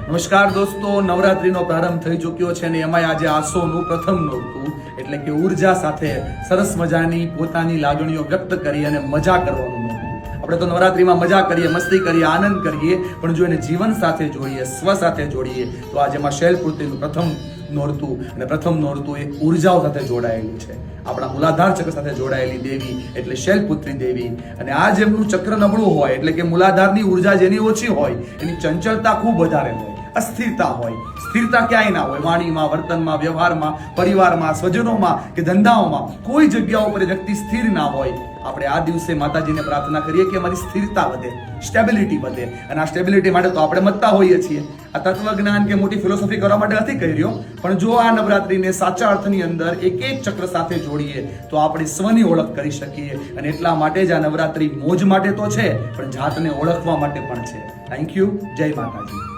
નમસ્કાર દોસ્તો, નવરાત્રીનો પ્રારંભ થઈ ચૂક્યો છે અને એમાં આજે આસોનું પ્રથમ નોરતું એટલે કે ઉર્જા સાથે સરસ મજાની પોતાની લાગણીઓ વ્યક્ત કરી અને મજા કરવાનું નોરતું. આપણે તો નવરાત્રીમાં મજા કરીએ, મસ્તી કરીએ, આનંદ કરીએ, પણ જો એને જીવન સાથે જોડીએ, સ્વ સાથે જોડીએ તો આજે એમાં શૈલપુત્રીનું પ્રથમ નોરતું અને પ્રથમ નોરતું એ ઉર્જાઓ સાથે જોડાયેલું છે. આપણા મૂલાધાર ચક્ર સાથે જોડાયેલી દેવી એટલે શૈલપુત્રી દેવી. અને આ જેમનું ચક્ર નબળું હોય એટલે કે મૂલાધારની ઉર્જા જેની ઓછી હોય, એની ચંચળતા ખૂબ વધારે હોય, અસ્થિરતા હોય, સ્થિરતા ક્યાંય ના હોય. વાણીમાં, વર્તનમાં, વ્યવહારમાં, પરિવારમાં, સ્વજનોમાં કે ધંધાઓમાં કોઈ જગ્યા ઉપર વ્યક્તિ સ્થિર ના હોય. આપણે આ દિવસે માતાજીને પ્રાર્થના કરીએ કે અમારી સ્થિરતા વધે, સ્ટેબિલિટી વધે. અને આ સ્ટેબિલિટી માટે તો આપણે મતતા હોઈએ છીએ. આ તત્વજ્ઞાન કે મોટી ફિલોસોફી કરવા માટે નથી કહી રહ્યો, પણ જો આ નવરાત્રીને સાચા અર્થની અંદર એક એક ચક્ર સાથે જોડીએ તો આપણે સ્વની ઓળખ કરી શકીએ. અને એટલા માટે જ આ નવરાત્રી મોજ માટે તો છે, પણ જાતને ઓળખવા માટે પણ છે. Thank you. જય માતાજી.